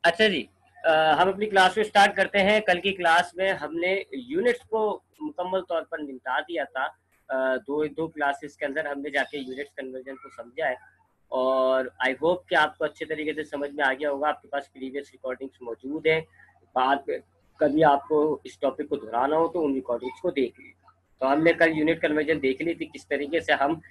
अच्छा जी, हम अपनी क्लास को स्टार्ट करते हैं। कल की क्लास में हमने यूनिट्स को मुकम्मल तौर पर निपटा दिया था। दो दो क्लासेस के अंदर हमने जाके यूनिट्स कन्वर्जन को समझा है, और आई होप कि आपको अच्छे तरीके से समझ में आ गया होगा। आपके पास प्रीवियस रिकॉर्डिंग्स मौजूद हैं। बाद में कभी आपको इस टॉपिक को दोहराना हो तो उन रिकॉर्डिंग्स को देख लीजिए। तो हमने कल यूनिट कन्वर्जन देख ली थी, किस तरीके से हम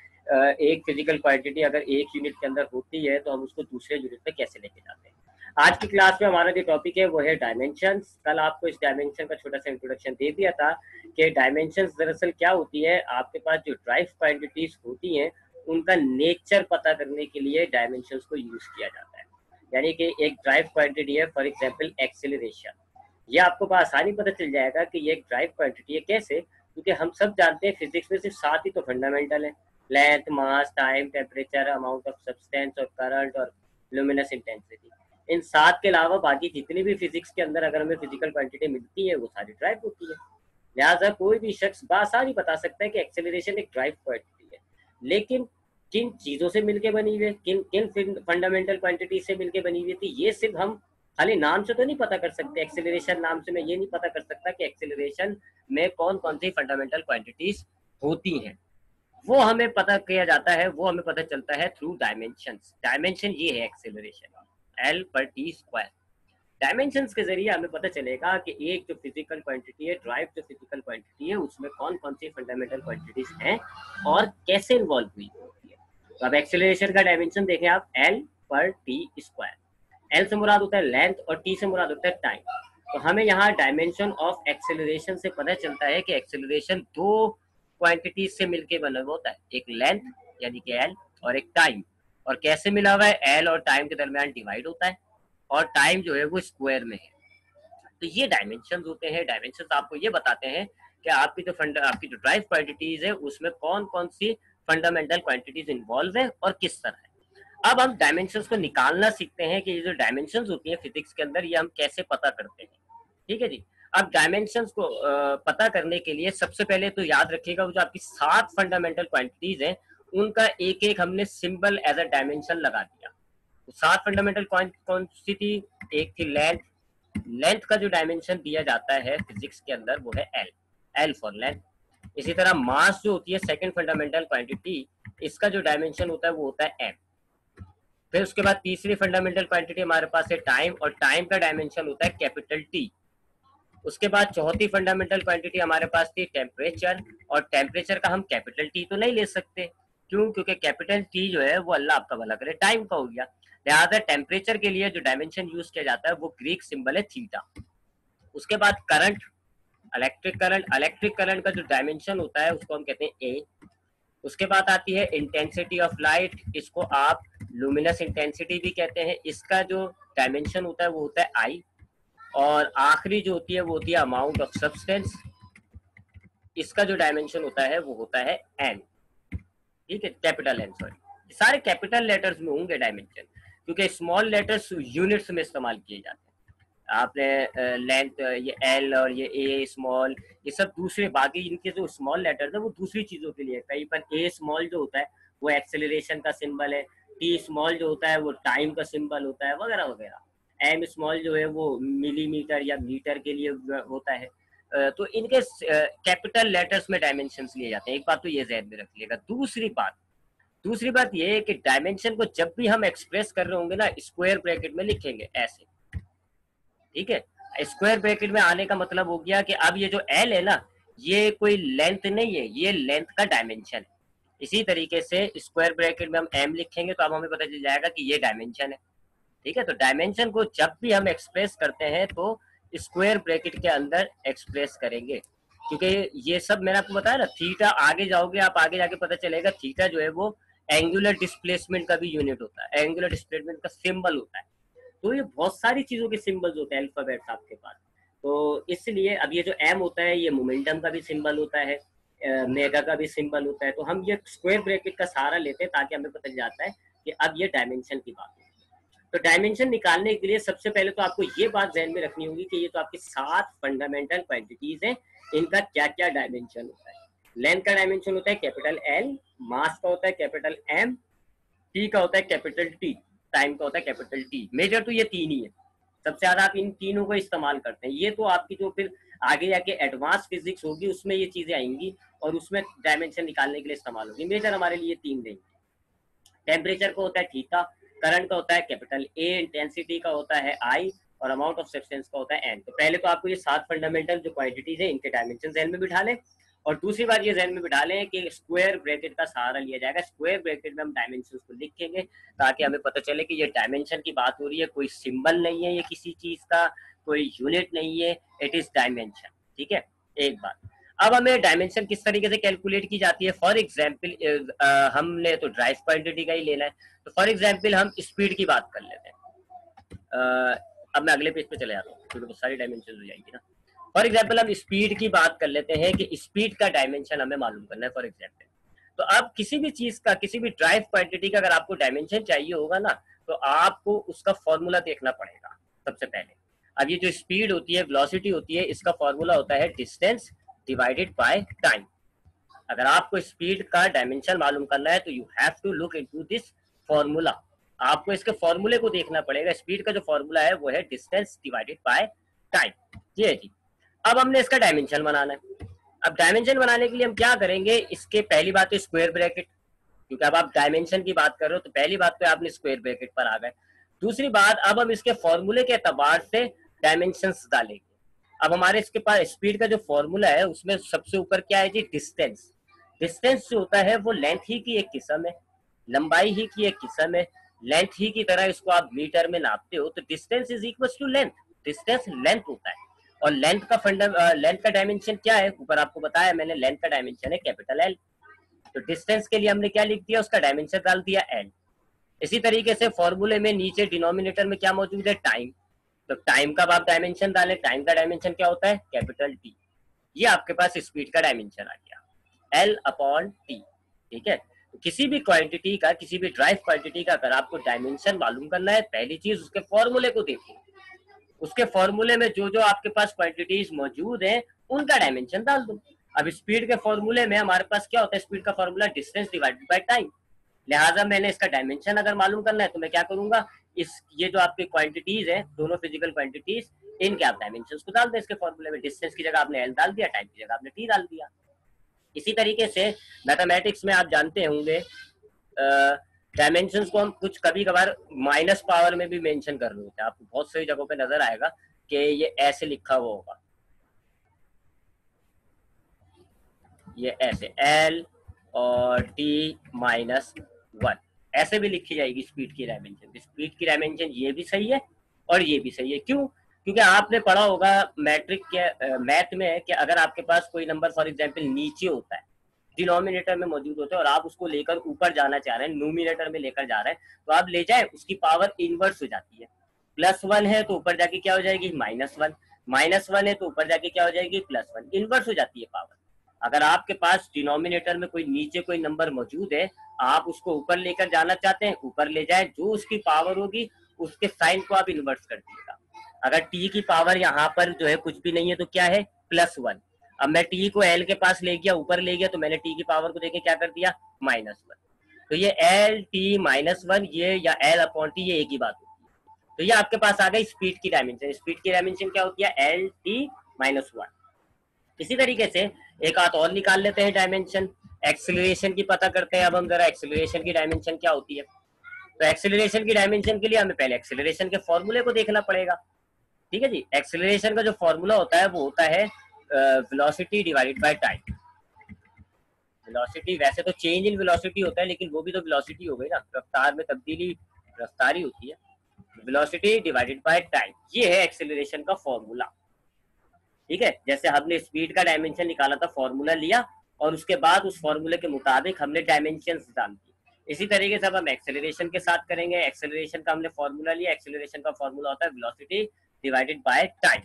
एक फिजिकल क्वांटिटी अगर एक यूनिट के अंदर होती है तो हम उसको दूसरे यूनिट में कैसे लेके जाते हैं। आज की क्लास में हमारा जो टॉपिक है वो है डायमेंशंस। कल आपको इस डायमेंशन का छोटा सा इंट्रोडक्शन दे दिया था कि डायमेंशंस दरअसल क्या होती है। आपके पास जो ड्राइव क्वांटिटीज होती हैं उनका नेचर पता करने के लिए डायमेंशंस को यूज किया जाता है। यानी कि एक ड्राइव क्वांटिटी है, फॉर एग्जांपल एक्सेलरेशन, ये आपको आसानी पता चल जाएगा कि ये एक ड्राइव क्वांटिटी है। कैसे? क्योंकि हम सब जानते हैं फिजिक्स में सिर्फ 7 ही तो फंडामेंटल है: length, mass, time, temperature, amount of substance और करंट और लुमिनस इंटेंसिटी। इन 7 के अलावा बाकी जितनी भी फिजिक्स के अंदर अगर हमें फिजिकल क्वांटिटी मिलती है वो सारी ड्राइव होती है। लिहाजा कोई भी शख्स बासानी बता सकता है कि एक्सेलरेशन एक ड्राइव क्वांटिटी है। लेकिन किन चीज़ों से मिलके बनी हुई है, किन किन फंडामेंटल क्वांटिटी से मिलके बनी हुई थी, ये सिर्फ हम खाली नाम से तो नहीं पता कर सकते। एक्सेलरेशन नाम से मैं ये नहीं पता कर सकता कि एक्सेलरेशन में कौन कौन सी फंडामेंटल क्वांटिटीज होती हैं। वो हमें पता किया जाता है, वो हमें पता चलता है थ्रू डायमेंशंस। डायमेंशन ये है एक्सेलरेशन, एल पर टी स्क्वायर। डायमेंशंस के जरिए हमें पता चलेगा कि एक जो फिजिकल क्वांटिटी है, ड्राइव जो फिजिकल क्वांटिटी है, उसमें कौन कौन सी फंडामेंटल क्वांटिटीज हैं और कैसे इन्वॉल्व हुई होती है। तो अब एक्सेलरेशन का डायमेंशन देखें आप, एल पर टी स्क्वायर। एल से मुराद होता है लेंथ और टी से मुराद होता है टाइम। तो हमें यहाँ डायमेंशन ऑफ एक्सेलरेशन से पता चलता है कि एक्सेलरेशन दो क्वांटिटीज से मिलकर बना हुआ होता है, एक लेंथ यानी कि एल और एक टाइम। और कैसे मिला हुआ है? एल और टाइम के दरमियान डिवाइड होता है और टाइम जो है वो स्क्वायर में है। तो ये डायमेंशन होते हैं। डायमेंशन आपको ये बताते हैं कि आपकी जो ड्राइव क्वांटिटीज है उसमें कौन कौन सी फंडामेंटल क्वांटिटीज इन्वॉल्व है और किस तरह है। अब हम डायमेंशंस को निकालना सीखते हैं कि ये जो डायमेंशंस होती है फिजिक्स के अंदर, ये हम कैसे पता करते हैं। ठीक है जी। अब डायमेंशंस को पता करने के लिए सबसे पहले तो याद रखिएगा, जो आपकी 7 फंडामेंटल क्वांटिटीज हैं उनका एक एक हमने सिंबल एज अ डायमेंशन लगा दिया। तो 7 फंडामेंटल कौन सी थी? एक थी लेंथ। लेंथ का जो डायमेंशन दिया जाता है फिजिक्स के अंदर वो है एल, एल फॉर लेंथ। इसी तरह मास जो होती है सेकंड फंडामेंटल क्वांटिटी, इसका जो डायमेंशन होता है वो होता है एम। फिर उसके बाद तीसरी फंडामेंटल क्वांटिटी हमारे पास है टाइम, और टाइम का डायमेंशन होता है कैपिटल टी। उसके बाद चौथी फंडामेंटल क्वांटिटी हमारे पास थी टेम्परेचर, और टेम्परेचर का हम कैपिटल टी तो नहीं ले सकते। क्यों? क्योंकि कैपिटल टी जो है वो अल्लाह आपका भला करे टाइम का हो गया। लिहाजा टेम्परेचर के लिए जो डायमेंशन यूज किया जाता है वो ग्रीक सिंबल है थीटा। उसके बाद करंट, इलेक्ट्रिक करंट का जो डायमेंशन होता है उसको हम कहते हैं ए। उसके बाद आती है इंटेंसिटी ऑफ लाइट, इसको आप लुमिनस इंटेंसिटी भी कहते हैं। इसका जो डायमेंशन होता है वो होता है आई। और आखिरी जो होती है वो होती है अमाउंट ऑफ सब्सटेंस, इसका जो डायमेंशन होता है वो होता है एन। ठीक है, कैपिटल एन, सॉरी। सारे कैपिटल लेटर्स में होंगे डायमेंशन, क्योंकि स्मॉल लेटर्स यूनिट्स में इस्तेमाल किए जाते हैं। आपने लेंथ, ये एल और ये ए स्मॉल, ये सब दूसरे, बाकी इनके जो स्मॉल लेटर्स है वो दूसरी चीज़ों के लिए। कहीं पर ए स्मॉल जो होता है वो एक्सेलरेशन का सिंबल है, टी स्मॉल जो होता है वो टाइम का सिंबल होता है, वगैरह वगैरह। एम स्मॉल जो है वो मिलीमीटर या मीटर के लिए होता है। तो इनके कैपिटल लेटर्स में डायमेंशन लिए जाते हैं। एक बात तो ये ज़हन में रख लिएगा। दूसरी बात ये है कि डायमेंशन को जब भी हम एक्सप्रेस कर रहे होंगे ना, स्क्वायर ब्रैकेट में लिखेंगे ऐसे। ठीक है, स्क्वायर ब्रैकेट में आने का मतलब हो गया कि अब ये जो एल है ना, ये कोई लेंथ नहीं है, ये लेंथ का डायमेंशन है। इसी तरीके से स्क्वायर ब्रैकेट में हम एम लिखेंगे तो अब हमें पता चल जाएगा कि ये डायमेंशन है। ठीक है, तो डायमेंशन को जब भी हम एक्सप्रेस करते हैं तो स्क्वायर ब्रैकेट के अंदर एक्सप्रेस करेंगे, क्योंकि ये सब मैंने आपको बताया ना। थीटा आगे जाओगे आप, आगे जाके पता चलेगा थीटा जो है वो एंगुलर डिस्प्लेसमेंट का भी यूनिट होता है, एंगुलर डिस्प्लेसमेंट का सिंबल होता है। तो ये बहुत सारी चीजों के सिंबल्स होते हैं अल्फाबेट्स आपके पास। तो इसलिए अब ये जो एम होता है ये मोमेंटम का भी सिंबल होता है, मेगा का भी सिंबल होता है। तो हम ये स्क्वायर ब्रैकेट का सहारा लेते हैं ताकि हमें पता चल जाता है कि अब ये डायमेंशन की बात है। तो डायमेंशन निकालने के लिए सबसे पहले तो आपको ये बात ध्यान में रखनी होगी कि ये तो आपकी 7 फंडामेंटल क्वांटिटीज हैं, इनका क्या क्या डायमेंशन होता है। लेंथ का डायमेंशन होता है कैपिटल एल, मास का होता है कैपिटल एम, टी का होता है कैपिटल टी, टाइम का होता है कैपिटल टी। मेजर तो ये 3 ही है, सबसे ज्यादा आप इन तीनों को इस्तेमाल करते हैं। ये तो आपकी जो फिर आगे जाके एडवांस फिजिक्स होगी उसमें ये चीजें आएंगी और उसमें डायमेंशन निकालने के लिए इस्तेमाल होगी। मेजर हमारे लिए तीन रहेंगे। टेम्परेचर का होता है थीटा, करंट का होता है कैपिटल ए, इंटेंसिटी का होता है आई, और अमाउंट ऑफ सब्सटेंस का होता है एन। तो पहले तो आपको ये 7 फंडामेंटल जो क्वांटिटीज है इनके डायमेंशन जहन में बिठा लें, और दूसरी बात ये जहन में बिठा लें कि स्क्वायर ब्रैकेट का सहारा लिया जाएगा। स्क्वायर ब्रैकेट में हम डायमेंशन को लिखेंगे ताकि हमें पता चले कि ये डायमेंशन की बात हो रही है, कोई सिंबल नहीं है ये किसी चीज का, कोई यूनिट नहीं है, इट इज डायमेंशन। ठीक है, एक बात। अब हमें डायमेंशन किस तरीके से कैलकुलेट की जाती है? फॉर एग्जाम्पल हमने तो ड्राइव क्वांटिटी का ही लेना है, तो फॉर एग्जाम्पल हम स्पीड की बात कर लेते हैं। अब मैं अगले पेज पे चले जाता हूँ क्योंकि बहुत सारी डायमेंशन हो जाएंगी ना। फॉर एग्जाम्पल हम स्पीड की बात कर लेते हैं कि स्पीड का डायमेंशन हमें मालूम करना है फॉर एग्जाम्पल। तो अब किसी भी चीज का, किसी भी ड्राइव क्वांटिटी का अगर आपको डायमेंशन चाहिए होगा ना, तो आपको उसका फॉर्मूला देखना पड़ेगा सबसे पहले। अब ये जो स्पीड होती है, वेलोसिटी होती है, इसका फॉर्मूला होता है डिस्टेंस डिवाइडेड बाय टाइम। अगर आपको स्पीड का डायमेंशन मालूम करना है तो you have to look into this formula. आपको इसके फॉर्मूले को देखना पड़ेगा। स्पीड का जो फॉर्मूला है वो है डिस्टेंस डिवाइडेड बाय टाइम। ये है जी। अब हमने इसका डायमेंशन बनाना है। अब डायमेंशन बनाने के लिए हम क्या करेंगे? इसके पहली बात तो स्क्वायर ब्रैकेट, क्योंकि अब आप डायमेंशन की बात कर रहे हो तो पहली बात तो आपने स्क्वायर ब्रैकेट पर आ गए। दूसरी बात, अब हम इसके फॉर्मूले के एतबार से डायमेंशंस डालेंगे। अब हमारे इसके पास स्पीड का जो फॉर्मूला है उसमें सबसे ऊपर क्या है जी? डिस्टेंस। डिस्टेंस जो होता है वो लेंथ ही की एक किस्म है, लंबाई ही की एक किस्म है। लेंथ ही की तरह इसको आप मीटर में नापते हो तो distance is equal to length. Distance length होता है, और लेंथ का डायमेंशन क्या है? ऊपर आपको बताया मैंने, लेंथ का डायमेंशन है कैपिटल एल। तो डिस्टेंस के लिए हमने क्या लिख दिया? उसका डायमेंशन डाल दिया एल। इसी तरीके से फॉर्मूले में नीचे डिनोमिनेटर में क्या मौजूद है? टाइम। तो टाइम का आप डायमेंशन डालें, टाइम का डायमेंशन क्या होता है? Capital T. ये आपके पास स्पीड का डायमेंशन आ गया, एल अपॉन टी। ठीक है, तो किसी भी क्वांटिटी का, किसी भी ड्राइव क्वांटिटी का अगर आपको डायमेंशन मालूम करना है, पहली चीज उसके फॉर्मूले को देखो। उसके फॉर्मूले में जो जो आपके पास क्वांटिटीज मौजूद हैं उनका डायमेंशन डाल दो। अब स्पीड के फॉर्मूले में हमारे पास क्या होता है? स्पीड का formula distance divided by time. लिहाजा मैंने इसका डायमेंशन अगर मालूम करना है तो मैं क्या करूंगा? ये जो आपकी क्वांटिटीज है, दोनों फिजिकल क्वांटिटीज, इनके आप डायमेंशंस को डाल दें इसके फॉर्मूले में। डिस्टेंस की जगह आपने एल डाल दिया, टाइम की जगह आपने टी डाल दिया। इसी तरीके से मैथमेटिक्स में आप जानते होंगे डायमेंशंस को हम कुछ कभी कभार माइनस पावर में भी मेंशन कर रहे होते हैं। आपको बहुत सारी जगहों पे नजर आएगा कि ये ऐसे लिखा हुआ होगा, ये ऐसे एल और टी माइनस 1 ऐसे भी लिखी जाएगी स्पीड की डायमेंशन। स्पीड की डायमेंशन ये भी सही है और ये भी सही है। क्यों? क्योंकि आपने पढ़ा होगा मैट्रिक के मैथ में कि अगर आपके पास कोई नंबर फॉर एग्जांपल नीचे होता है, डिनोमिनेटर में मौजूद होता है, और आप उसको लेकर ऊपर जाना चाह रहे हैं, नोमिनेटर में लेकर जा रहे हैं, तो आप ले जाए, उसकी पावर इनवर्स हो जाती है। +1 है तो ऊपर जाके क्या हो जाएगी? -1। -1 है तो ऊपर जाके क्या हो जाएगी? +1। इनवर्स हो जाती है पावर। अगर आपके पास डिनोमिनेटर में कोई नीचे कोई नंबर मौजूद है, आप उसको ऊपर लेकर जाना चाहते हैं, ऊपर ले जाए, जो उसकी पावर होगी उसके साइन को आप इन्वर्स कर दीजिएगा। अगर टी की पावर यहाँ पर जो है कुछ भी नहीं है तो क्या है? +1। अब मैं टी को एल के पास ले गया, ऊपर ले गया, तो मैंने टी की पावर को देके क्या कर दिया? -1। तो ये एल टी -1 ये या एल अपॉन टी ये एक ही बात होती है। तो ये आपके पास आ गई स्पीड की डायमेंशन। स्पीड की डायमेंशन क्या होती है? L T -1। इसी तरीके से एक हाथ और निकाल लेते हैं डायमेंशन, एक्सेलरेशन की पता करते हैं। अब हम जरा एक्सेलरेशन की डायमेंशन क्या होती है। तो एक्सेलरेशन की डायमेंशन के लिए हमें पहले एक्सेलरेशन के फॉर्मूले को देखना पड़ेगा। ठीक है जी, एक्सेलरेशन का जो फॉर्मूला होता है वो होता है velocity divided by time. Velocity, वैसे तो चेंज इन वेलोसिटी होता है, लेकिन वो भी तो वेलोसिटी हो गई ना, रफ्तार में तब्दीली रफ्तार ही होती है। वेलोसिटी डिवाइडेड बाय टाइम, ये है एक्सेलरेशन का फॉर्मूला। ठीक है, जैसे हमने स्पीड का डायमेंशन निकाला था, फॉर्मूला लिया, और उसके बाद उस फॉर्मूले के मुताबिक हमने डायमेंशंस डाल दी। इसी तरीके से अब हम एक्सेलरेशन के साथ करेंगे। एक्सेलरेशन का हमने फॉर्मूला लिया, एक्सेलरेशन का फॉर्मूला होता है वेलोसिटी डिवाइडेड बाय टाइम।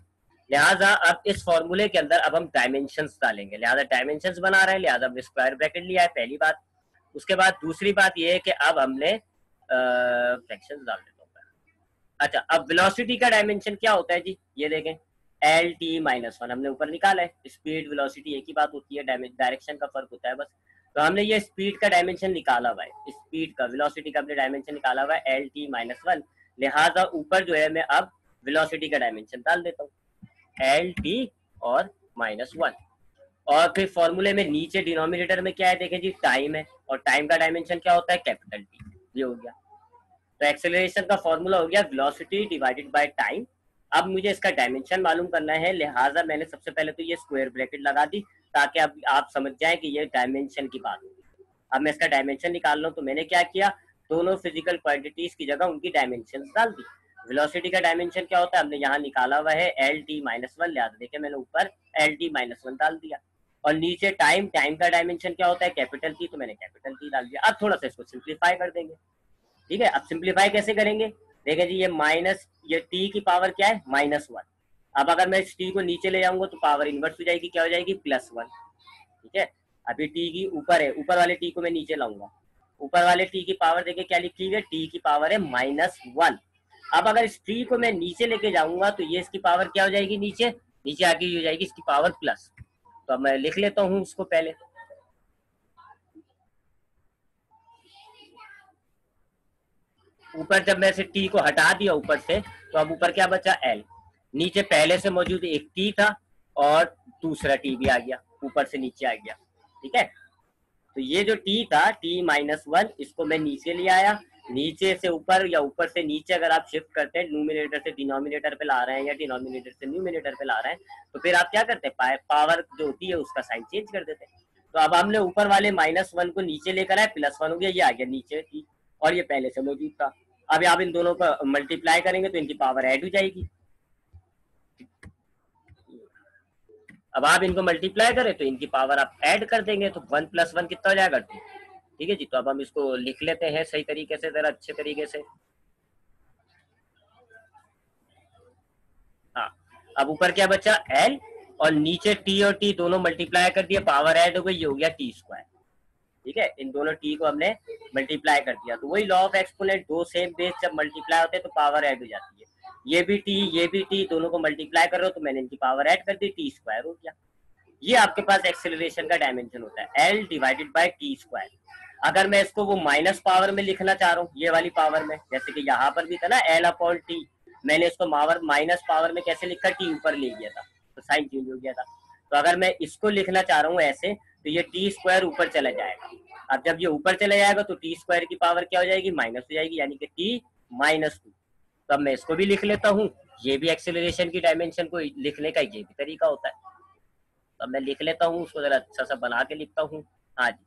लिहाजा अब इस फॉर्मूले के अंदर अब हम डायमेंशंस डालेंगे। लिहाजा डायमेंशंस बना रहे हैं, लिहाजा हमने स्क्वायर ब्रैकेट लिया है, पहली बात। उसके बाद दूसरी बात यह है कि अब हमने फ्रैक्शंस डाल देता हूँ। अच्छा, अब वेलोसिटी का डायमेंशन क्या होता है जी? ये देखें, एल टी -1 हमने ऊपर निकाला है। स्पीड वेलोसिटी एक ही बात होती है, डायरेक्शन का फर्क होता है बस। तो हमने ये स्पीड का डायमेंशन निकाला हुआ है, स्पीड का, वेलोसिटी का हमने डायमेंशन निकाला हुआ है एल टी -1। लिहाजा ऊपर जो है मैं अब वेलोसिटी का डायमेंशन डाल देता हूँ एल टी और -1। और फिर फॉर्मूले में नीचे डिनोमिनेटर में क्या है देखें जी, टाइम है, और टाइम का डायमेंशन क्या होता है, कैपिटल टी। ये हो गया। तो एक्सेलरेशन का फॉर्मूला हो गया वेलोसिटी डिवाइडेड बाय टाइम। अब मुझे इसका डायमेंशन मालूम करना है, लिहाजा मैंने सबसे पहले तो ये स्क्वायर ब्रैकेट लगा दी ताकि अब आप समझ जाएं कि ये डायमेंशन की बात होगी। अब मैं इसका डायमेंशन निकाल लूँ, तो मैंने क्या किया, दोनों फिजिकल क्वांटिटीज की जगह उनकी डायमेंशन डाल दी। वेलोसिटी का डायमेंशन क्या होता है, हमने यहाँ निकाला हुआ है एल टी -1, लिहाजा देखिए मैंने ऊपर एल टी -1 डाल दिया। और नीचे टाइम, टाइम का डायमेंशन क्या होता है, कैपिटल टी, तो मैंने कैपिटल टी डाल दिया। अब थोड़ा सा इसको सिंप्लीफाई कर देंगे। ठीक है, अब सिंप्लीफाई कैसे करेंगे, देखिए जी, ये टी की पावर क्या है, -1। अब अगर मैं इस टी को नीचे ले जाऊंगा तो पावर इनवर्स हो जाएगी, क्या हो जाएगी, +1। ठीक है, अभी टी की ऊपर है, ऊपर वाले टी को मैं नीचे लाऊंगा, ऊपर वाले टी की पावर देखिए क्या लिखी हुई है, टी की पावर है -1। अब अगर इस टी को मैं नीचे लेके जाऊंगा तो ये इसकी पावर क्या हो जाएगी, नीचे नीचे आके हो जाएगी इसकी पावर प्लस। तो अब मैं लिख लेता हूँ उसको पहले, ऊपर जब मैं से टी को हटा दिया ऊपर से, तो अब ऊपर क्या बचा, एल। नीचे पहले से मौजूद एक टी था और दूसरा टी भी आ गया, ऊपर से नीचे आ गया। ठीक है, तो ये जो टी था t-1, इसको मैं नीचे ले आया, नीचे से ऊपर या ऊपर से नीचे अगर आप शिफ्ट करते हैं, न्यूमिनेटर से डिनोमिनेटर पे ला रहे हैं या डिनोमिनेटर से न्यूमिनेटर पे ला रहे हैं, तो फिर आप क्या करते हैं, पावर जो होती है उसका साइन चेंज कर देते हैं। तो अब हमने ऊपर वाले -1 को नीचे लेकर आए, +1 हो गया, ये आ गया नीचे टी, और ये पहले से मौजूद था। अब आप इन दोनों का मल्टीप्लाई करेंगे तो इनकी पावर ऐड हो जाएगी। अब आप इनको मल्टीप्लाई करें तो इनकी पावर आप ऐड कर देंगे, तो 1 + 1 कितना हो जाएगा, 2। ठीक है जी, तो अब हम इसको लिख लेते हैं सही तरीके से, जरा अच्छे तरीके से। हाँ, अब ऊपर क्या बचा, एल, और नीचे टी और टी दोनों मल्टीप्लाई कर दिया, पावर ऐड हो गई, ये हो गया t²। ठीक है, इन दोनों टी को हमने मल्टीप्लाई कर दिया, तो वही लॉ ऑफ एक्सपोनेंट, दो सेम बेस जब मल्टीप्लाई होते हैं तो पावर ऐड हो जाती है। ये भी टी, ये भी टी, दोनों को मल्टीप्लाई कर रहे हो तो मैंने इनकी पावर ऐड कर दी, t² हो गया। ये आपके पास एक्सेलरेशन का डायमेंशन होता है, एल डिवाइडेड बाय t²। अगर मैं इसको वो माइनस पावर में लिखना चाह रहा हूँ, ये वाली पावर में, जैसे कि यहाँ पर भी था ना l/t, मैंने इसको माइनस पावर में कैसे लिखा, टी ऊपर ले गया था तो साइन चेंज हो गया था। तो अगर मैं इसको लिखना चाह रहा हूँ ऐसे, तो ये t² ऊपर चला जाएगा। अब जब ये ऊपर चला जाएगा तो t² की पावर क्या हो जाएगी, माइनस हो जाएगी, यानी कि t-2। तो अब मैं इसको भी लिख लेता हूँ, ये भी एक्सेलरेशन की डायमेंशन को लिखने का ये भी तरीका होता है। तो अब मैं लिख लेता हूँ, उसको जरा अच्छा सा बना के लिखता हूँ। हाँ जी,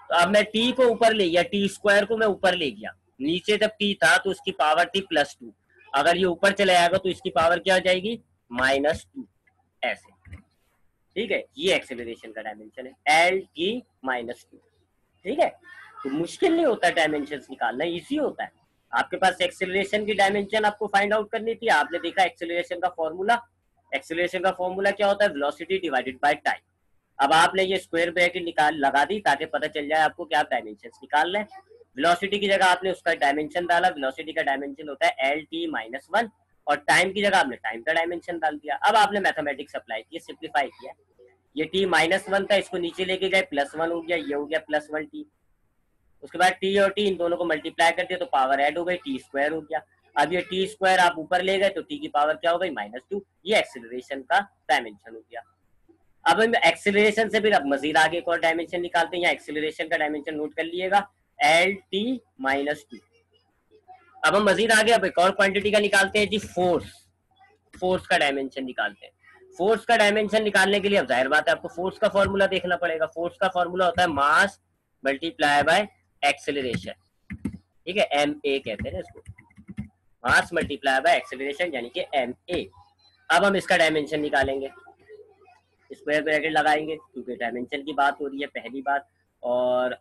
तो अब मैं टी को ऊपर ले गया, t² को मैं ऊपर ले गया, नीचे जब टी था तो उसकी पावर थी +2, अगर ये ऊपर चले जाएगा तो इसकी पावर क्या हो जाएगी, -2, ऐसे। ठीक है, ये एक्सेलरेशन का डायमेंशन है, L-T-2। ठीक है, तो मुश्किल नहीं होता डायमेंशन निकालना, इजी होता है। आपके पास एक्सेलरेशन की डायमेंशन आपको फाइंड आउट करनी थी, आपने देखा एक्सेलरेशन का फॉर्मूला, एक्सेलरेशन का फॉर्मूला क्या होता है, वेलोसिटी डिवाइडेड बाय टाइम। अब आपने ये स्क्वायर ब्रैकेट निकाल लगा दी ताकि पता चल जाए आपको क्या डायमेंशन निकाल रहे हैं। वेलोसिटी की जगह आपने उसका डायमेंशन डाला, वेलोसिटी का डायमेंशन होता है L-T-1, और टाइम की जगह आपने टाइम का डायमेंशन डाल दिया। अब आपने मैथमेटिक्स अप्लाई किया, सिंप्लीफाई किया, ये t-1 था, इसको नीचे लेके गए, +1 हो गया, ये हो गया +1t। उसके बाद टी और टी इन दोनों को मल्टीप्लाई कर दिया तो पावर ऐड हो गई, t² हो गया। अब ये t² आप ऊपर ले गए तो टी की पावर क्या हो गई, -2। ये एक्सेलरेशन का डायमेंशन हो गया। अब हम एक्सेलरेशन से फिर अब मजीद आगे एक और डायमेंशन निकालते हैं, या एक्सेलरेशन का डायमेंशन नोट कर लिएगा, L-T-2। अब हम मजीद आगे अब एक और क्वांटिटी का निकालते हैं जी, फोर्स। फोर्स का डायमेंशन निकालते हैं। फोर्स का डायमेंशन निकालने के लिए अब जाहिर बात है आपको फोर्स का फॉर्मूला देखना पड़ेगा। फोर्स का फॉर्मूला होता है मास मल्टीप्लाई बाय एक्सेलरेशन। ठीक है, ma कहते हैं इसको, मास मल्टीप्लाई बाय एक्सेलरेशन, यानी कि ma। अब हम इसका डायमेंशन निकालेंगे, स्क्वायर ब्रैकेट लगाएंगे क्योंकि डायमेंशन की बात हो रही है, पहली बात। और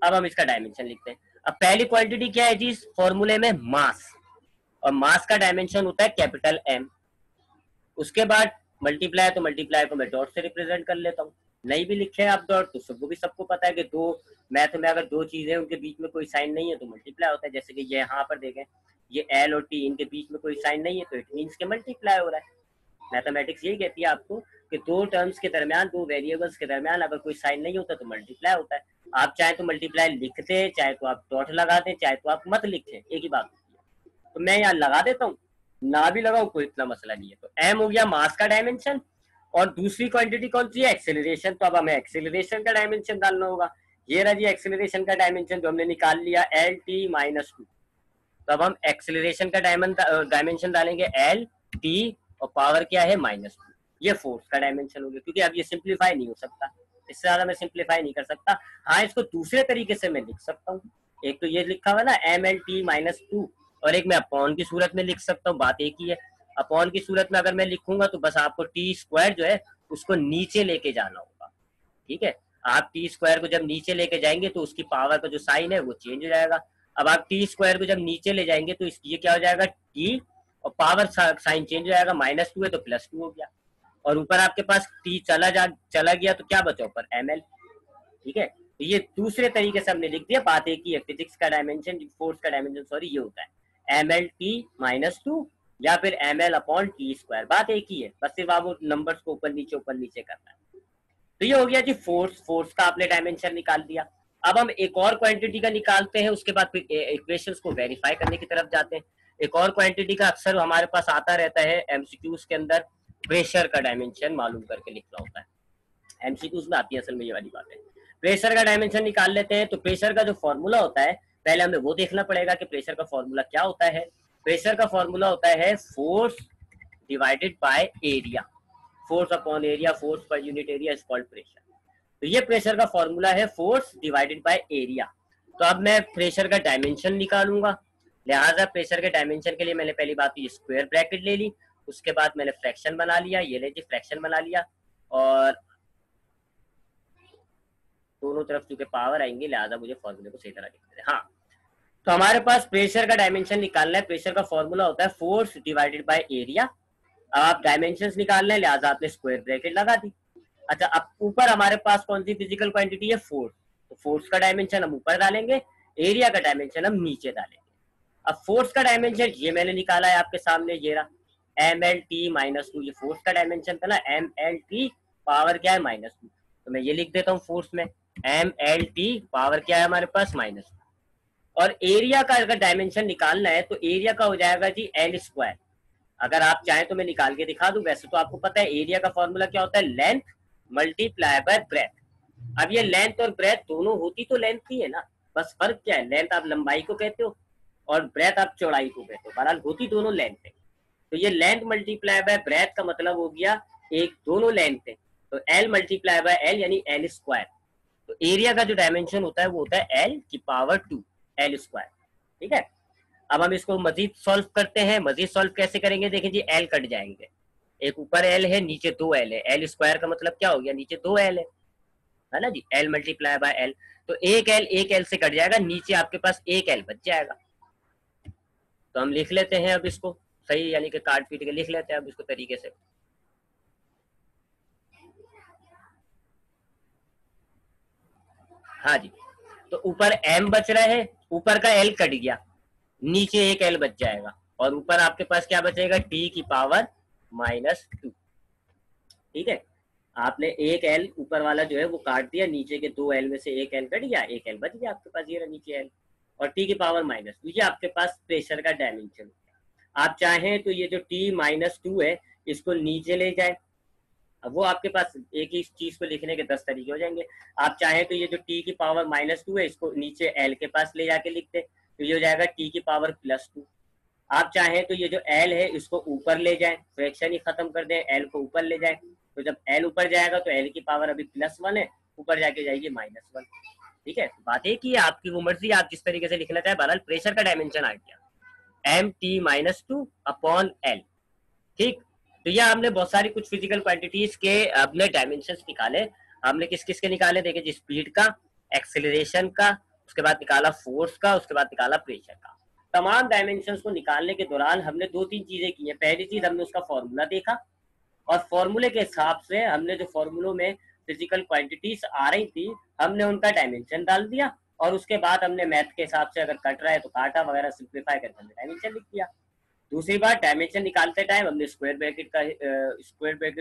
अब हम इसका डायमेंशन लिखते हैं। अब पहली क्वांटिटी क्या है जी इस फॉर्मूले में, मास, और मास का डायमेंशन होता है कैपिटल M। उसके बाद मल्टीप्लाई, तो मल्टीप्लाई को मैं डॉट से रिप्रेजेंट कर लेता हूँ, नहीं भी लिखे हैं आप डॉट तो सबको पता है कि दो मैथ में अगर दो चीजें उनके बीच में कोई साइन नहीं है तो मल्टीप्लाई होता है। जैसे कि ये यहाँ पर देखें, ये L और T, इनके बीच में कोई साइन नहीं है तो इट मीन्स के मल्टीप्लाई हो रहा है। मैथमेटिक्स यही कहती है आपको कि दो टर्म्स के दरमियान, दो वेरिएबल्स के दरमियान अगर कोई साइन नहीं होता तो मल्टीप्लाई होता है। आप चाहे तो मल्टीप्लाई लिखते हैं, चाहे तो आप डॉट लगा दें, चाहे तो आप मत लिखें, एक ही बात होती है। तो मैं यहाँ लगा देता हूँ, ना भी लगाओ कोई इतना मसला नहीं है। तो m हो गया मास का डायमेंशन, और दूसरी क्वांटिटी कौन सी है, एक्सेलरेशन। तो अब हमें एक्सेलरेशन का डायमेंशन डालना होगा। ये रहा जी एक्सेलरेशन का डायमेंशन जो हमने निकाल लिया, एल टी माइनस टू। तो अब हम एक्सेलरेशन का डायमेंशन डालेंगे एल टी, और पावर क्या है -2। ये फोर्स का डायमेंशन हो गया, क्योंकि अब ये सिंप्लीफाई नहीं हो सकता, इससे ज्यादा मैं सिंप्लीफाई नहीं कर सकता। हाँ, इसको दूसरे तरीके से मैं लिख सकता हूँ। एक तो ये लिखा हुआ ना mlt-2, और एक मैं अपॉन की सूरत में लिख सकता हूँ, बात एक ही है। अपॉन की सूरत में अगर मैं लिखूंगा तो बस आपको टी स्क्वायर जो है उसको नीचे लेके जाना होगा, ठीक है। आप टी स्क्वायर को जब नीचे लेके जाएंगे तो उसकी पावर का जो साइन है वो चेंज हो जाएगा। अब आप टी स्क्वायर को जब नीचे ले जाएंगे तो ये क्या हो जाएगा, टी, और पावर साइन चेंज हो जाएगा, -2 है तो +2 हो गया, और ऊपर आपके पास टी चला गया तो क्या बचा ऊपर, ml, ठीक है। तो ये दूसरे तरीके से हमने लिख दिया, बात एक ही है। फिजिक्स का डायमेंशन, फोर्स का डायमेंशन सॉरी, ये होता है mlt-2 या फिर ml/t², बात एक ही है, बस सिर्फ आप नंबर्स को ऊपर नीचे करना है। तो ये हो गया जी फोर्स। फोर्स का आपने डायमेंशन निकाल दिया। अब हम एक और क्वांटिटी का निकालते हैं, उसके बाद फिर इक्वेशंस को वेरीफाई करने की तरफ जाते हैं। एक और क्वांटिटी का अक्सर हमारे पास आता रहता है एमसीक्यूज के अंदर, प्रेशर का डायमेंशन मालूम करके लिखना होता है। एमसीक्यूज में आती है असल में ये वाली बात है। प्रेशर का डायमेंशन निकाल लेते हैं। तो प्रेशर का जो फॉर्मूला होता है, पहले हमें वो देखना पड़ेगा कि प्रेशर का फॉर्मूला क्या होता है। प्रेशर का फॉर्मूला होता है force divided by area. Force upon area, force per unit area is called pressure. तो ये प्रेशर का फॉर्मूला है, फोर्स डिवाइडेड बाय एरिया। तो अब मैं प्रेशर का डायमेंशन निकालूंगा, लिहाजा प्रेशर के डायमेंशन के लिए मैंने पहली बात तो ये स्क्वायर ब्रैकेट ले ली, उसके बाद मैंने फ्रैक्शन बना लिया, ये ले जी फ्रैक्शन बना लिया, और दोनों तरफ चूंकि पावर आएंगे लिहाजा मुझे फॉर्मूले को सही तरह लिख देते हैं। हाँ, तो हमारे पास प्रेशर का डायमेंशन निकालना है। प्रेशर का फॉर्मूला होता है फोर्स डिवाइडेड बाय एरिया। अब आप डायमेंशंस निकालना है, लिहाजा आपने स्क्वायर ब्रैकेट लगा दी। अच्छा, अब ऊपर हमारे पास कौन सी फिजिकल क्वांटिटी है, फोर्स। तो फोर्स का डायमेंशन हम ऊपर डालेंगे, एरिया का डायमेंशन हम नीचे डालेंगे। अब फोर्स का डायमेंशन ये मैंने निकाला है आपके सामने, ये रहा mlt-2। ये फोर्स का डायमेंशन था ना, mlt पावर क्या है -2। तो मैं ये लिख देता हूँ फोर्स में, mlt पावर क्या है हमारे पास -2। और एरिया का अगर डायमेंशन निकालना है तो एरिया का हो जाएगा जी l²। अगर आप चाहें तो मैं निकाल के दिखा दूं, वैसे तो आपको पता है एरिया का फॉर्मूला क्या होता है, लेंथ मल्टीप्लाई बाय ब्रेथ। अब ये लेंथ और ब्रेथ दोनों होती तो लेंथ ही है ना, बस फर्क क्या है, लेंथ आप लंबाई को कहते हो और ब्रेथ आप चौड़ाई को कहते हो, बहरहाल होती दोनों लेंथ है। तो ये लेंथ मल्टीप्लाई बाय ब्रेथ का मतलब हो गया एक दोनों लेंथ है, तो एल मल्टीप्लाई बाय एल यानी l²। तो एरिया का जो डायमेंशन होता है वो होता है l⁻², l², ठीक है। अब हम इसको मजीद सॉल्व करते हैं। मजीद सॉल्व कैसे करेंगे, देखिए जी एल कट जाएंगे, एक ऊपर एल है नीचे 2l है, l² का मतलब क्या हो गया, नीचे 2l है ना जी, l मल्टीप्लाई बाय एल। तो एक एल से कट जाएगा, नीचे आपके पास एक एल बच जाएगा। तो हम लिख लेते हैं अब इसको सही, यानी कि काट पीट के लिख लेते हैं अब इसको तरीके से। हाँ जी, तो ऊपर m बच रहा है, ऊपर का l कट गया, नीचे एक l बच जाएगा, और ऊपर आपके पास क्या बचेगा, t की पावर -2, ठीक है। आपने एक l ऊपर वाला जो है वो काट दिया, नीचे के 2l में से एक l कट गया, एक l बच गया आपके पास, ये रहा नीचे l, और t की पावर -2। ये आपके पास प्रेशर का डायमेंशन। आप चाहें तो ये जो t-2 है इसको नीचे ले जाए, अब वो आपके पास एक ही चीज को लिखने के 10 तरीके हो जाएंगे। आप चाहें तो ये जो t की पावर -2 है इसको नीचे l के पास ले जाके लिखते, तो ये हो जाएगा t की पावर +2। आप चाहें तो ये जो l है इसको ऊपर ले जाएं, फ्रैक्शन ही खत्म कर दें, l को ऊपर ले जाएं, तो जब l ऊपर जाएगा तो l की पावर अभी +1 है, ऊपर जाके जाएगी -1, ठीक है। बात एक ही है, आपकी वो मर्जी, आप जिस तरीके से लिखना चाहे। बहरहाल प्रेशर का डायमेंशन आ गया mt-2/l, ठीक। तो यह हमने बहुत सारी कुछ फिजिकल क्वांटिटीज के अपने डायमेंशंस निकाले। हमने किस किस के निकाले, देखिए जी, स्पीड का, एक्सेलरेशन का, उसके बाद निकाला फोर्स का, उसके बाद निकाला प्रेशर का। तमाम डायमेंशंस को निकालने के दौरान हमने दो तीन चीजें की हैं। पहली चीज, हमने उसका फॉर्मूला देखा, और फॉर्मूले के हिसाब से हमने जो फॉर्मूलों में फिजिकल क्वांटिटीज आ रही थी हमने उनका डायमेंशन डाल दिया, और उसके बाद हमने मैथ के हिसाब से अगर कट रहा है तो काटा वगैरह सिंप्लीफाई करके हमने डायमेंशन लिख दिया। दूसरी बात, डायमेंशन निकालते टाइम हमने स्क्वायर ब्रैकेट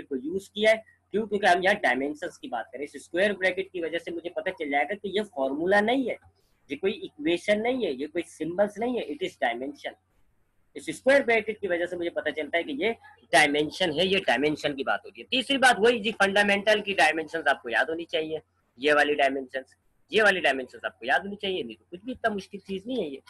को यूज किया है। क्यों, क्योंकि हम यहाँ डायमेंशंस की बात करें। इस स्क्वायर ब्रैकेट की वजह से मुझे पता चल जाएगा कि ये फॉर्मूला नहीं है, ये कोई इक्वेशन नहीं है, ये कोई सिंबल्स नहीं है, इट इज डायमेंशन। इस स्क्वायर ब्रैकेट की वजह से मुझे पता चलता है कि ये डायमेंशन है, ये डायमेंशन की बात होती है। तीसरी बात वही जी, फंडामेंटल की डायमेंशन आपको याद होनी चाहिए, ये वाली डायमेंशन, ये वाली डायमेंशन आपको याद होनी चाहिए, नहीं तो कुछ भी इतना मुश्किल चीज नहीं है ये।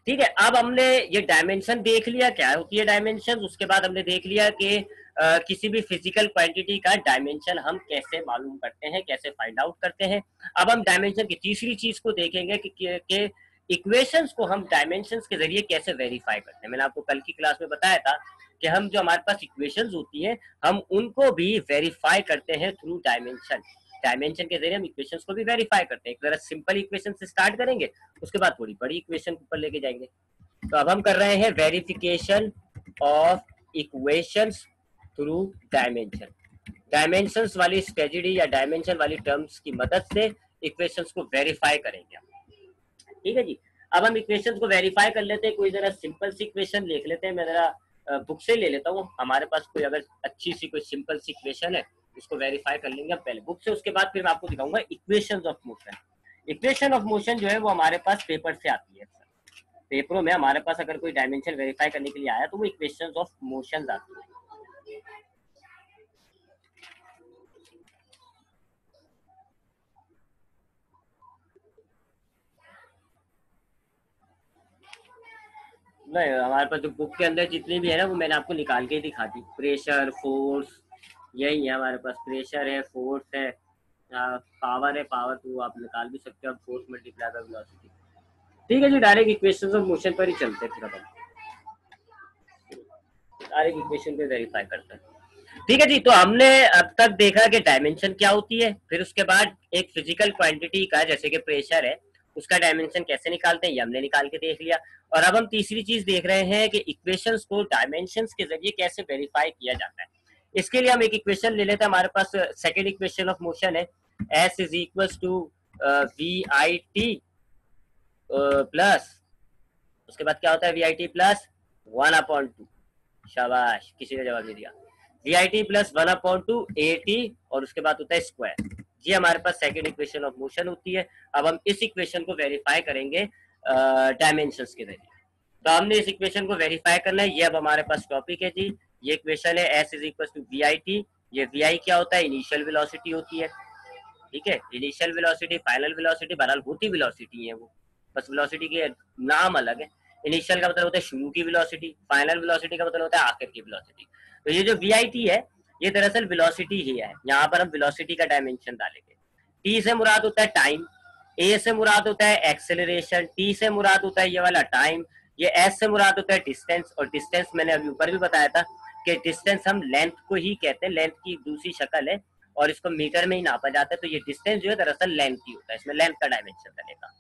ठीक है, अब हमने ये डायमेंशन देख लिया क्या होती है डायमेंशन, उसके बाद हमने देख लिया कि किसी भी फिजिकल क्वांटिटी का डायमेंशन हम कैसे मालूम करते हैं, कैसे फाइंड आउट करते हैं। अब हम डायमेंशन की तीसरी चीज को देखेंगे कि इक्वेशंस को हम डायमेंशंस के जरिए कैसे वेरीफाई करते हैं। मैंने आपको कल की क्लास में बताया था कि हम जो हमारे पास इक्वेशंस होती है हम उनको भी वेरीफाई करते हैं थ्रू डायमेंशन। डायमेंशन के जरिए हम इक्वेशंस को भी वेरीफाई करते हैं। एक तरह सिंपल इक्वेशन से स्टार्ट करेंगे, उसके बाद थोड़ी बड़ी इक्वेशन ऊपर लेके जाएंगे। तो अब हम कर रहे हैं verification of equations through dimension. Dimensions वाली स्ट्रेटजी या डायमेंशन वाली टर्म्स की मदद से इक्वेशंस को वेरीफाई करेंगे। ठीक है जी, अब हम इक्वेशंस को वेरीफाई कर लेते हैं। कोई जरा सिंपल सी इक्वेशन लिख लेते हैं। मैं जरा बुक से ले लेता हूँ, हमारे पास कोई अगर अच्छी सी कोई सिंपल सी इक्वेशन है उसको वेरीफाई कर लेंगे पहले बुक से, उसके बाद फिर मैं आपको दिखाऊंगा equations of motion. Equation of motion जो है वो हमारे पास पेपर से आती है। पेपरों में हमारे पास अगर कोई डायमेंशन वेरीफाई करने के लिए आया तो वो इक्वेशंस ऑफ मोशन आती है। नहीं, हमारे पास जो बुक के अंदर जितनी भी है ना वो मैंने आपको निकाल के ही दिखा दी। प्रेशर, फोर्स, यही है हमारे पास। प्रेशर है, फोर्स है, पावर है। पावर तो आप निकाल भी सकते हो, फोर्स मल्टीप्लाई बाय वेलोसिटी। ठीक है जी, डायरेक्ट इक्वेशंस ऑफ मोशन पर ही चलते हैं। फिर अपन डायरेक्ट इक्वेशन पे वेरीफाई करते हैं। ठीक है जी, तो हमने अब तक देखा कि डायमेंशन क्या होती है, फिर उसके बाद एक फिजिकल क्वांटिटी का जैसे कि प्रेशर है उसका डायमेंशन कैसे निकालते हैं ये हमने निकाल के देख लिया। और अब हम तीसरी चीज देख रहे हैं कि इक्वेशंस को डायमेंशंस के जरिए कैसे वेरीफाई किया जाता है। इसके लिए हम एक इक्वेशन ले लेते हैं। हमारे पास सेकेंड इक्वेशन ऑफ मोशन है, S is equal to we I T plus, उसके बाद क्या होता है वी आई टी प्लस 1/2। शाबाश, किसी ने जवाब नहीं दिया। V I T plus 1/2 A T, और उसके बाद होता है स्क्वायर। ये हमारे पास सेकंड इक्वेशन ऑफ मोशन होती है। अब हम इस इक्वेशन को वेरीफाई करेंगे डायमेंशंस के जरिए। तो हमने इस इक्वेशन को वेरीफाई करना है। ये अब हमारे पास टॉपिक है जी। ये इक्वेशन है S is equal to we I T. ये वी आई क्या होता है, इनिशियल वेलोसिटी होती है। ठीक है, इनिशियल वेलोसिटी, फाइनल वेलोसिटी, बहरहाल होती वेलोसिटी है वो, बस वेलोसिटी के नाम अलग है। इनिशियल का मतलब होता है शुरू की वेलोसिटी, फाइनल वेलोसिटी का मतलब होता है आखिर की वेलोसिटी। तो ये जो वीआईटी है ये दरअसल वेलोसिटी ही है। यहाँ पर हम वेलोसिटी का डायमेंशन डालेंगे। टी से मुराद होता है टाइम, ए से मुराद होता है एक्सेलरेशन, टी से मुराद होता है ये वाला टाइम, ये एस से मुराद होता है डिस्टेंस। और डिस्टेंस मैंने अभी ऊपर भी बताया था कि डिस्टेंस हम लेंथ को ही कहते हैं, लेंथ की दूसरी शक्ल है और इसको मीटर में ही नापा जाता है। तो ये डिस्टेंस जो है दरअसल लेंथ ही होता है, इसमें लेंथ का डायमेंशन बनेगा।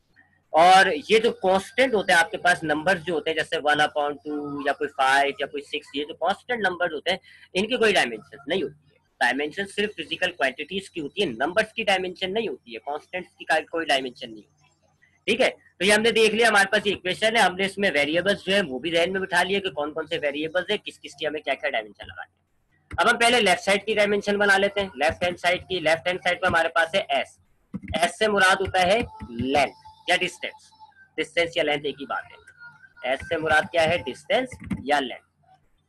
और ये जो कांस्टेंट होते हैं आपके पास, नंबर्स जो होते हैं जैसे 1/2 या कोई 5 या कोई 6, ये जो कांस्टेंट नंबर्स होते हैं इनकी कोई डायमेंशन नहीं होती है। डायमेंशन सिर्फ फिजिकल क्वांटिटीज की होती है, नंबर्स की डायमेंशन नहीं होती है, कांस्टेंट्स की कोई डायमेंशन नहीं होती। ठीक है, तो ये हमने देख लिया, हमारे पास ये इक्वेशन है। हमने इसमें वेरिएबल्स जो है वो भी ध्यान में बिठा लिए कि कौन कौन से वेरिएबल्स है, किस किस की हमें क्या क्या डायमेंशन लगानी है। अब हम पहले लेफ्ट साइड की डायमेंशन बना लेते हैं। लेफ्ट हैंड साइड की, लेफ्ट हैंड साइड पर हमारे पास है एस। एस से मुराद होता है लेंथ या डिस्टेंस। डिस्टेंस या लेंथ एक ही बात है। एस से मुराद क्या है, डिस्टेंस या लेंथ।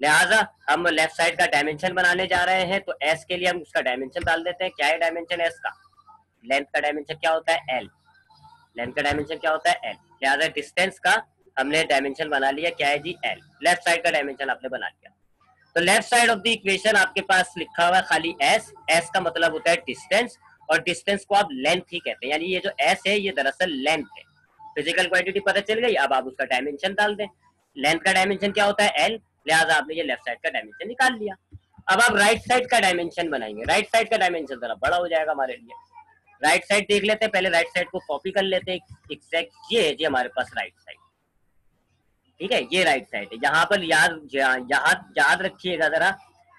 लिहाजा हम लेफ्ट साइड का डायमेंशन बनाने जा रहे हैं, तो एस के लिए हम उसका डायमेंशन डाल देते हैं। क्या है डायमेंशन एस का, लेंथ का डायमेंशन क्या होता है एल। लेंथ का डायमेंशन क्या होता है एल, लिहाजा डिस्टेंस का हमने डायमेंशन बना लिया, क्या है जी एल। लेफ्ट साइड का डायमेंशन आपने बना लिया। तो left side of the equation आपके पास लिखा हुआ है खाली एस। एस का मतलब होता है डिस्टेंस, और डिस्टेंस को आप लेंथ ही कहते हैं, यानी ये जो एस है ये दरअसल लेंथ है। फिजिकल क्वांटिटी पता चल गई, अब आप उसका डायमेंशन डाल दें। लेंथ का डायमेंशन क्या होता है एल, लिहाजा आपने ये लेफ्ट साइड का डायमेंशन निकाल लिया। अब आप राइट साइड का डायमेंशन बनाएंगे। राइट साइड का डायमेंशन जरा बड़ा हो जाएगा हमारे लिए। राइट साइड देख लेते हैं पहले, राइट साइड को कॉपी कर लेते हैं एग्जैक्ट। ये है जी हमारे पास राइट साइड। ठीक है, ये राइट साइड है। यहाँ पर याद रखिएगा जरा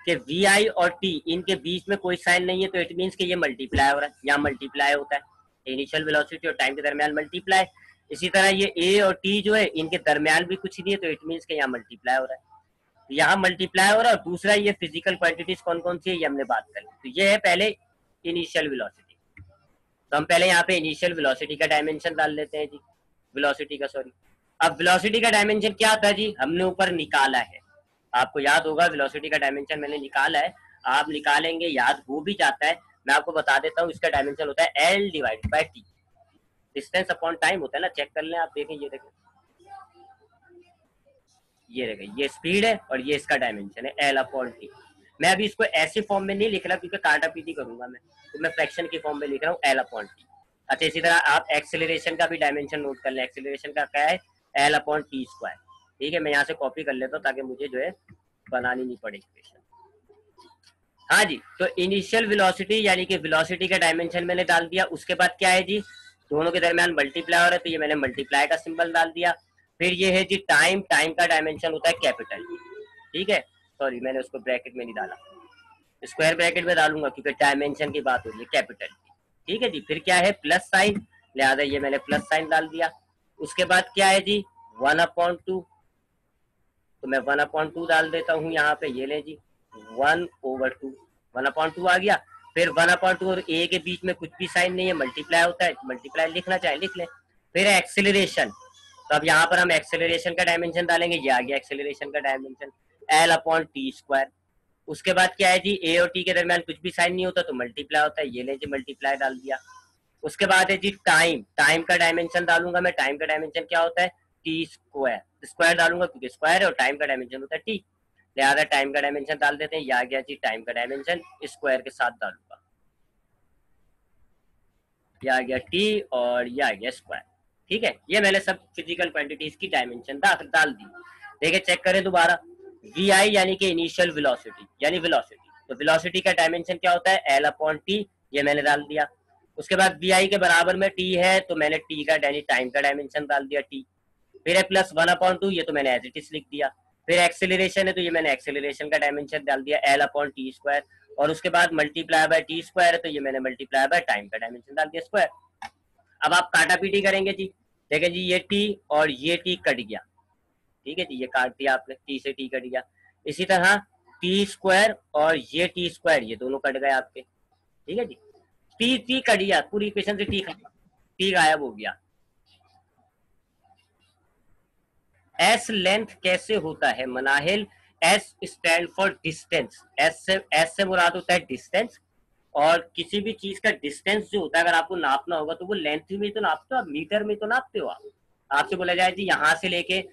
कि वी आई और टी इनके बीच में कोई साइन नहीं है, तो इट मीन्स कि ये मल्टीप्लाई हो रहा है, यहाँ मल्टीप्लाई होता है इनिशियल वेलोसिटी और टाइम के दरमियान मल्टीप्लाई। इसी तरह ये ए और टी जो है इनके दरमियान भी कुछ नहीं है, तो इट मीन्स कि यहाँ मल्टीप्लाई हो रहा है, यहाँ मल्टीप्लाई हो रहा है। और दूसरा ये फिजिकल क्वांटिटीज कौन कौन सी है ये हमने बात कर ली। तो ये है पहले इनिशियल वेलोसिटी। तो हम पहले यहाँ पे इनिशियल वेलोसिटी का डायमेंशन डाल लेते हैं जी, वेलोसिटी का, सॉरी। अब वेलोसिटी का डायमेंशन क्या था जी, हमने ऊपर निकाला है, आपको याद होगा वेलोसिटी का डायमेंशन मैंने निकाला है, आप निकालेंगे, याद हो भी जाता है। मैं आपको बता देता हूँ, इसका डायमेंशन होता है L divide by T, distance upon time होता है ना, चेक कर लें आप, देखें, ये देखें, ये देखें, ये स्पीड है और ये इसका डायमेंशन है L अपॉन टी। मैं अभी इसको ऐसे फॉर्म में नहीं लिख रहा क्योंकि काटा पीटी करूंगा मैं, तो मैं फ्रैक्शन की फॉर्म में लिख रहा हूँ L अपॉन टी। अच्छा, इसी तरह आप एक्सेलरेशन का भी डायमेंशन नोट कर लें, एक्सेलरेशन का क्या है, L अपॉन टी स्क्वायर। ठीक है, मैं यहाँ से कॉपी कर लेता हूँ ताकि मुझे जो है बनानी नहीं पड़े इक्वेशन। हाँ जी, तो इनिशियल वेलोसिटी यानी कि वेलोसिटी का डायमेंशन मैंने डाल दिया। उसके बाद क्या है जी, दोनों के दरमियान मल्टीप्लाई हो रहा है तो ये मैंने मल्टीप्लाई का सिंबल डाल दिया। फिर ये है जी टाइम, टाइम का डायमेंशन होता है कैपिटल, ठीक है, सॉरी मैंने उसको ब्रैकेट में नहीं डाला, स्क्वायर ब्रैकेट में डालूंगा क्योंकि डायमेंशन की बात हो रही है, कैपिटल, ठीक है जी। फिर क्या है, प्लस साइन, लिहाजा ये मैंने प्लस साइन डाल दिया। उसके बाद क्या है जी, 1/2, तो मैं 1/2 डाल देता हूँ यहाँ पे, ये ले जी 1/2, 1/2 आ गया। फिर 1/2 और ए के बीच में कुछ भी साइन नहीं है, मल्टीप्लाई होता है, मल्टीप्लाई लिखना चाहे लिख लें। फिर एक्सेलरेशन, तो अब यहाँ पर हम एक्सेलरेशन का डायमेंशन डालेंगे, ये आ गया एक्सेलरेशन का dimension L upon T square. उसके बाद क्या है जी, ए और टी के दरमियान कुछ भी साइन नहीं होता तो मल्टीप्लाई होता है, ये ले जी मल्टीप्लाई डाल दिया। उसके बाद है जी टाइम, टाइम का डायमेंशन डालूंगा मैं, टाइम का डायमेंशन क्या होता है, टी स्क्वायर, स्क्वायर डालूंगा क्योंकि स्क्वायर है और टाइम का डायमेंशन होता है टी, लिहाजा टाइम का डायमेंशन डाल देते हैं, ये आ गया जी टाइम का डायमेंशन, स्क्वायर के साथ डालूंगा, ये आ गया टी और ये आ गया स्क्वायर। ठीक है, ये मैंने सब फिजिकल क्वांटिटीज की डायमेंशन डाल दी। देखिए चेक करें दोबारा, वी आई यानी कि इनिशियल वेलोसिटी यानी वेलोसिटी, तो वेलोसिटी का डायमेंशन क्या होता है, एल अपॉन टी, ये मैंने डाल दिया। उसके बाद वी आई के बराबर में टी है तो मैंने टी का यानी टाइम का डायमेंशन डाल दिया टी। फिर है प्लस 1/2, ये तो मैंने एज इट इज लिख दिया। फिर एक्सेलरेशन है तो ये मैंने एक्सेलरेशन का डायमेंशन डाल दिया एल अपॉन टी स्क्वायर। और उसके बाद मल्टीप्लाई बाय टी स्क्वायर है तो ये मैंने मल्टीप्लाई बाय टाइम का डायमेंशन डाल दिया स्क्वायर। अब आप काटा पीटी करेंगे जी, देखें जी ये टी और ये टी कट गया, ठीक है जी, ये काट दिया आपने, टी से टी कट गया। इसी तरह टी स्क्वायर और ये टी स्क्वायर, ये दोनों कट गए आपके, ठीक है जी, टी टी कट गया, पूरी इक्वेशन से टी गायब हो गया। एस लेंथ कैसे होता है Manahil, S stand for distance, S से मुराद होता है डिस्टेंस, और किसी भी चीज का डिस्टेंस जो होता है अगर आपको नापना होगा तो वो लेंथ में तो नापते हो आप, मीटर में तो नापते हो आप। आपसे बोला जाए जी यहाँ से लेके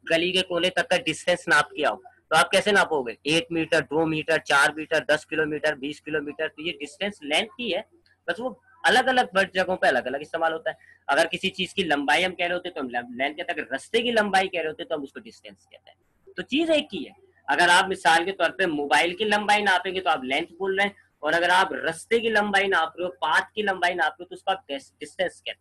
गली के कोने तक का डिस्टेंस नाप के आओ, तो आप कैसे नापोगे, 1 metre, 2 metre, 4 metre, 10 kilometre, 20 kilometre, तो ये डिस्टेंस लेंथ ही है, बस वो अलग अलग वर्ड जगहों पे अलग अलग इस्तेमाल होता है। अगर किसी चीज की लंबाई हम कह रहे होते तो हम लेंथ कहते हैं, अगर रास्ते की लंबाई कह रहे होते तो हम उसको डिस्टेंस कहते हैं, तो चीज एक ही है। अगर आप मिसाल के तौर पे मोबाइल की लंबाई नापेंगे तो आप लेंथ बोल रहे हैं, और अगर आप रास्ते की लंबाई नाप रहे हो, पाथ की लंबाई नाप रहे हो, तो उसको आप डिस्टेंस कहते हैं।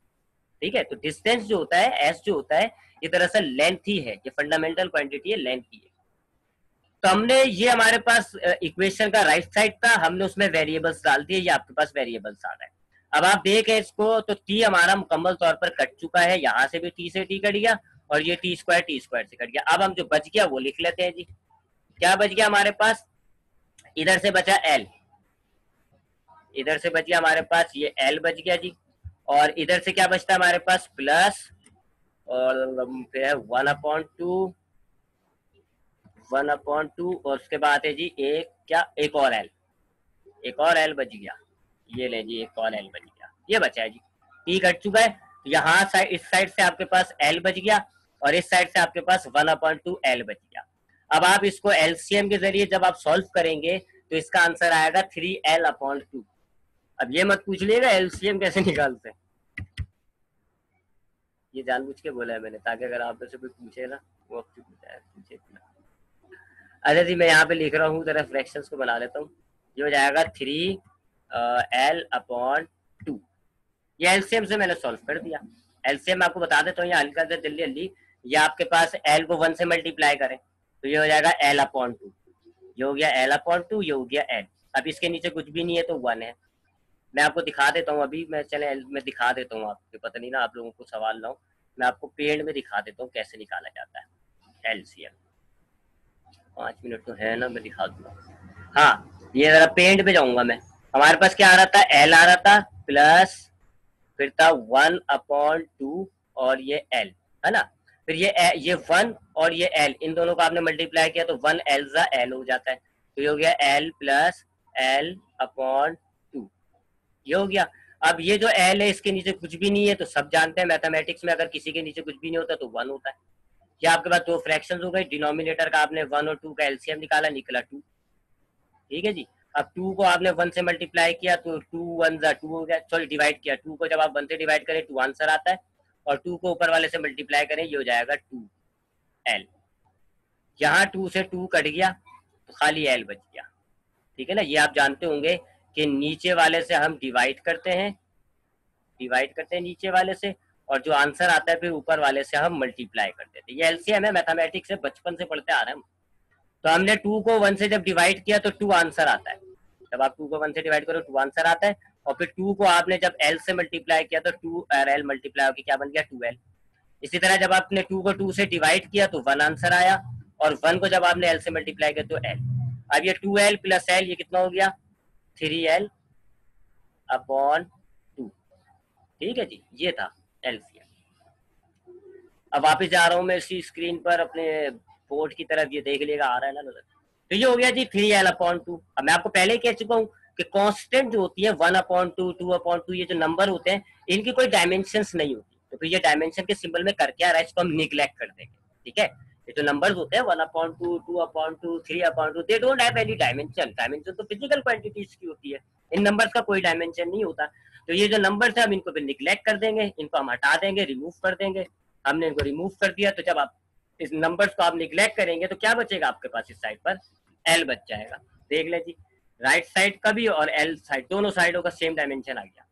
ठीक है, तो डिस्टेंस जो होता है, एस जो होता है, ये दरअसल लेंथ ही है, ये फंडामेंटल क्वांटिटी है, लेंथ ही है। तो हमने ये हमारे पास इक्वेशन का राइट साइड था, हमने उसमें वेरिएबल्स डाल दिए, ये आपके पास वेरिएबल्स आ रहा है। अब आप देखें इसको तो टी हमारा मुकम्मल तौर पर कट चुका है, यहाँ से भी टी से टी कट गया और ये टी स्क्वायर से कट गया। अब हम जो बच गया वो लिख लेते हैं जी, क्या बच गया हमारे पास, इधर से बचा एल, इधर से बच गया हमारे पास ये एल बच गया जी, और इधर से क्या बचता है हमारे पास प्लस, और फिर है 1/2, 1/2, और उसके बाद है जी एक क्या, एक और एल, एक और एल बच गया, ये ले जी एक और एल बच गया, ये बचा है जी, टी कट चुका है, तो यहाँ साइड, इस साइड से आपके पास एल बच गया और इस साइड से आपके पास 1/2 एल बच गया। अब आप इसको एलसीएम के जरिए जब आप सॉल्व करेंगे तो इसका आंसर आएगा 3L/2। अब ये मत पूछ लीजिएगा एलसीएम कैसे निकालते हैं, ये जानबूझ के बोला है मैंने ताकि अगर आप में से कोई पूछे ना वो आपसे पूछे। अच्छा जी, मैं यहाँ पे लिख रहा हूँ, जरा फ्रैक्शंस को बना लेता हूँ, ये हो जाएगा 3L/2। ये एलसीएम से मैंने सॉल्व कर दिया। एलसीएम आपको बता देता हूँ, ये हल कर दे जल्दी जल्दी, ये आपके पास एल को 1 से मल्टीप्लाई करें तो ये हो जाएगा L/2, ये हो गया L/2, ये हो गया एल। अब इसके नीचे कुछ भी नहीं है तो 1 है। मैं आपको दिखा देता हूँ अभी, मैं चले मैं दिखा देता हूँ आपको, पता नहीं ना आप लोगों को सवाल ना हो, मैं आपको पेड़ में दिखा देता हूँ कैसे निकाला जाता है एलसीएम। 5 मिनट तो है ना, मैं दिखा दूंगा। हाँ, ये जरा पेंट पे जाऊंगा मैं, हमारे पास क्या आ रहा था, एल आ रहा था, प्लस फिर था 1/2 और ये एल है ना। फिर ये 1 और ये l, इन दोनों को आपने मल्टीप्लाई किया तो 1 l जा l हो जाता है, तो ये हो गया l प्लस l अपॉन 2, ये हो गया। अब ये जो l है इसके नीचे कुछ भी नहीं है, तो सब जानते हैं मैथमेटिक्स में अगर किसी के नीचे कुछ भी नहीं होता तो 1 होता है। ये आपके पास दो फ्रैक्शंस हो गए, डिनोमिनेटर का आपने 1 और 2 का एलसीएम निकाला, निकला 2, ठीक है जी। अब 2 को आपने 1 से मल्टीप्लाई किया तो 2 1 जा 2 हो गया, सॉरी डिवाइड किया, 2 को जब आप 1 से डिवाइड करें 2 आंसर आता है, और 2 को ऊपर वाले से मल्टीप्लाई करें ये हो जाएगा 2l। यहाँ 2 से 2 कट गया तो खाली l बच गया, ठीक है ना। ये आप जानते होंगे कि नीचे वाले से हम डिवाइड करते हैं नीचे वाले से, और जो आंसर आता है फिर ऊपर वाले से हम मल्टीप्लाई कर देते हैं। ये एलसीएम है, मैथमेटिक्स से बचपन से पढ़ते आ रहे हैं हम। तो हमने 2 को 1 से जब डिवाइड किया तो 2 आंसर आता है, जब आप 2 को 1 से डिवाइड करो 2 आंसर आता है, और फिर 2 को आपने जब l से मल्टीप्लाई किया तो 2 और l मल्टीप्लाई होकर क्या बन गया 2l। इसी तरह जब आपने 2 को 2 से डिवाइड किया तो 1 आंसर आया, और 1 को जब आपने l से मल्टीप्लाई किया तो l। अब ये 2l प्लस l ये कितना हो गया 3l अपॉन 2, ठीक है जी, ये था एलसीएम। अब वापिस जा रहा हूँ मैं इसी स्क्रीन पर अपने बोर्ड की तरफ, ये देख लेगा आ रहा है ना नजर। तो ये हो गया जी 3l अपॉन 2। अब मैं आपको पहले ही कह चुका हूँ कि कांस्टेंट जो होती है 1 अपॉन 2 2 अपॉन 2, ये जो नंबर होते हैं इनकी कोई डायमेंशंस नहीं होती, तो फिर ये डायमेंशन के सिंबल में करके आ रहा है, इसको हम निग्लेक्ट कर देंगे, ठीक है। ये जो नंबर्स होते हैं 1 upon 2 2 upon 2 3 upon 2, they don't have any dimension. Dimension तो फिजिकल क्वांटिटीज की होती है, इन नंबर्स का कोई डायमेंशन नहीं होता। तो ये जो नंबर्स है हम इनको फिर निग्लेक्ट कर देंगे, इनको हम हटा देंगे, रिमूव कर देंगे। हमने इनको रिमूव कर दिया, तो जब आप इस नंबर्स को आप निग्लेक्ट करेंगे तो क्या बचेगा आपके पास, इस साइड पर l बच जाएगा। देख ले जी, राइट साइड का भी और l साइड, दोनों साइडों का सेम डायमेंशन आ गया,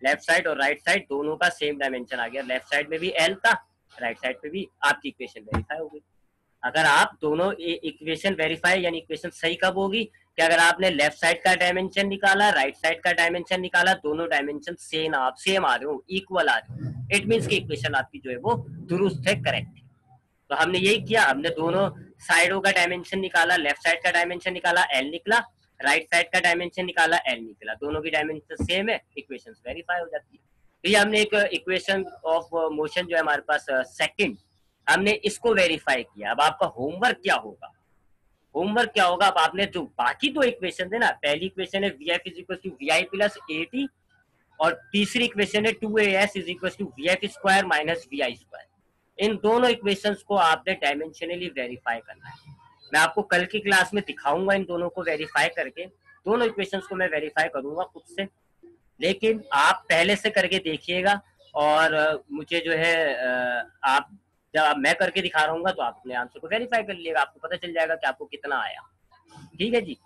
लेफ्ट साइड और राइट साइड दोनों का सेम डायमेंशन आ गया। लेफ्ट साइड में भी l था, राइट साइड पे भी, आपकी इक्वेशन वेरीफाई हो गई। अगर आप दोनों इक्वेशन वेरीफाई यानी इक्वेशन सही कब होगी कि अगर आपने लेफ्ट साइड का डायमेंशन निकाला, राइट साइड का डायमेंशन निकाला, दोनों डायमेंशन सेम आ रहे हो, इक्वल आ रहे हो, इट मीन्स की इक्वेशन आपकी जो है वो दुरुस्त है, करेक्ट है। तो हमने यही किया, हमने दोनों साइडों का डायमेंशन निकाला, लेफ्ट साइड का डायमेंशन निकाला l निकला, राइट साइड का डायमेंशन निकाला l निकला, दोनों की डायमेंशन सेम है, इक्वेशन वेरीफाई हो जाती है। तो ये हमने एक इक्वेशन ऑफ मोशन जो है हमारे पास सेकंड, हमने इसको वेरीफाई किया। अब आपका होमवर्क क्या होगा, अब आपने जो बाकी दो इक्वेशन है ना, पहली इक्वेशन है v f is equal to we i plus a T, और तीसरी इक्वेशन है 2as is equal to v f square minus v i square. इन दोनों इक्वेशंस को आपने डायमेंशनली वेरीफाई करना है। मैं आपको कल की क्लास में दिखाऊंगा इन दोनों को वेरीफाई करके, दोनों इक्वेशंस को मैं वेरीफाई करूंगा खुद से, लेकिन आप पहले से करके देखिएगा, और मुझे जो है आप जब मैं करके दिखा रहा हूँ तो आप अपने आंसर को वेरीफाई कर लीजिएगा, आपको पता चल जाएगा कि आपको कितना आया, ठीक है जी।